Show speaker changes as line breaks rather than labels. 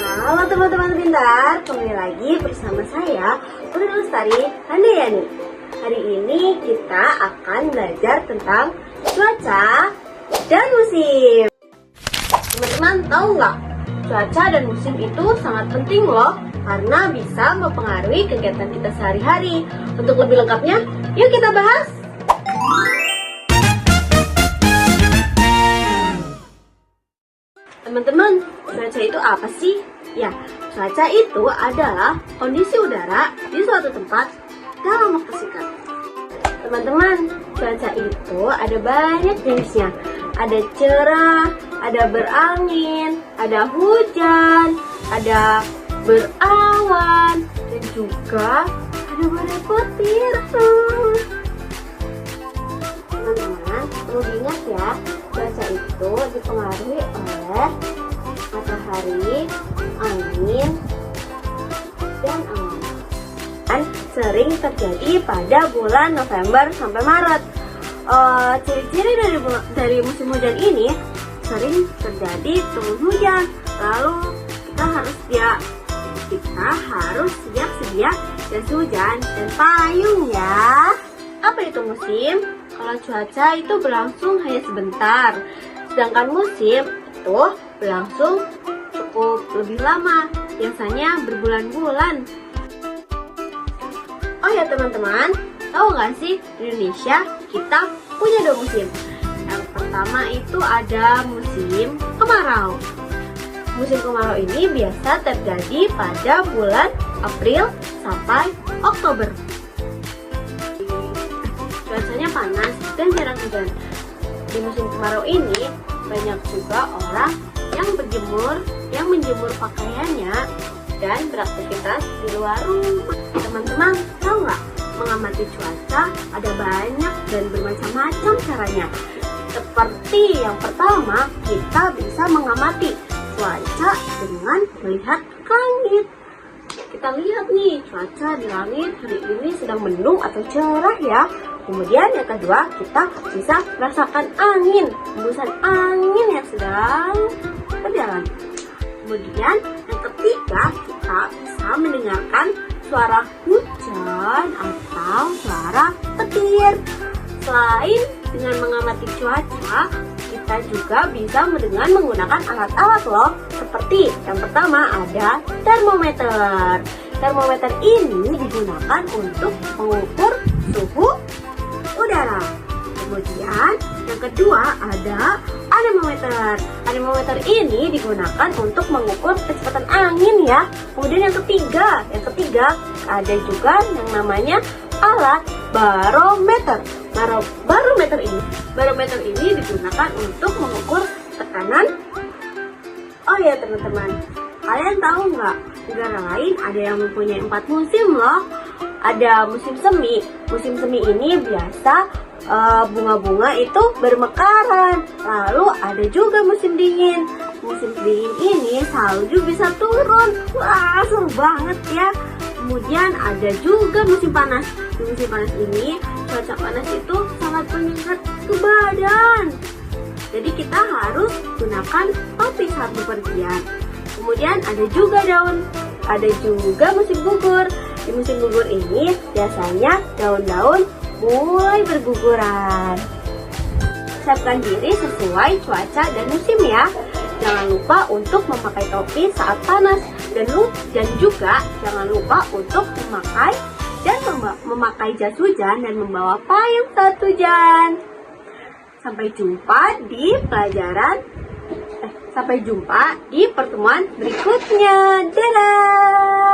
Halo teman-teman pintar, kembali lagi bersama saya Putri Lestari Handayani. Hari ini kita akan belajar tentang cuaca dan musim. Teman-teman tahu nggak? Cuaca dan musim itu sangat penting loh, karena bisa mempengaruhi kegiatan kita sehari-hari. Untuk lebih lengkapnya, yuk kita bahas. Teman-teman, cuaca itu apa sih? Ya, cuaca itu adalah kondisi udara di suatu tempat dalam waktu singkat. Teman-teman, cuaca itu ada banyak jenisnya. Ada cerah, ada berangin, ada hujan, ada berawan, dan juga ada badai petir. Teman-teman, perlu diingat ya, cuaca itu dipengaruhi oleh matahari, angin, dan awan. Dan sering terjadi pada bulan November sampai Maret. Ciri-ciri dari musim hujan ini sering terjadi turun hujan. Lalu kita harus siap sedia jas hujan dan payung ya. Apa itu musim? Kalau cuaca itu berlangsung hanya sebentar, sedangkan musim itu berlangsung cukup lebih lama, biasanya berbulan-bulan. Oh ya teman-teman, tahu nggak sih di Indonesia kita punya 2 musim. Yang pertama itu ada musim kemarau. Musim kemarau ini biasa terjadi pada bulan April sampai Oktober. Cuacanya panas dan jarang hujan. Di musim kemarau ini banyak juga orang yang menjemur pakaiannya dan beraktivitas di luar rumah. Teman-teman tahu nggak, mengamati cuaca ada banyak dan bermacam-macam caranya. Seperti yang pertama, kita bisa mengamati cuaca dengan melihat ke langit. Kita lihat nih, cuaca di langit hari ini sedang mendung atau cerah ya. Kemudian yang kedua, kita bisa merasakan angin, hembusan angin yang sedang berjalan. Kemudian yang ketiga, kita bisa mendengarkan suara hujan atau suara petir. Selain dengan mengamati cuaca, kita juga bisa menggunakan alat-alat loh. Seperti yang pertama ada termometer. Termometer ini digunakan untuk mengukur suhu udara. Kemudian yang kedua ada anemometer. Anemometer ini digunakan untuk mengukur kecepatan angin ya. Kemudian yang ketiga ada juga yang namanya alat barometer. Barometer ini digunakan untuk mengukur tekanan. Oh ya teman-teman, kalian tahu nggak, negara lain ada yang mempunyai 4 musim loh. Ada musim semi. Musim semi ini biasa bunga-bunga itu bermekaran. Lalu ada juga musim dingin. Musim dingin ini salju bisa turun. Wah, seru banget ya. Kemudian ada juga musim panas. Di musim panas ini cuaca panas itu sangat menyengat ke badan. Jadi kita harus gunakan topi saat bepergian. Kemudian ada juga musim gugur. Di musim gugur ini biasanya daun-daun mulai berguguran. Siapkan diri sesuai cuaca dan musim ya. Jangan lupa untuk memakai topi saat panas dan juga jangan lupa untuk memakai jas hujan dan membawa payung saat hujan. Sampai jumpa di pertemuan berikutnya. Dadah!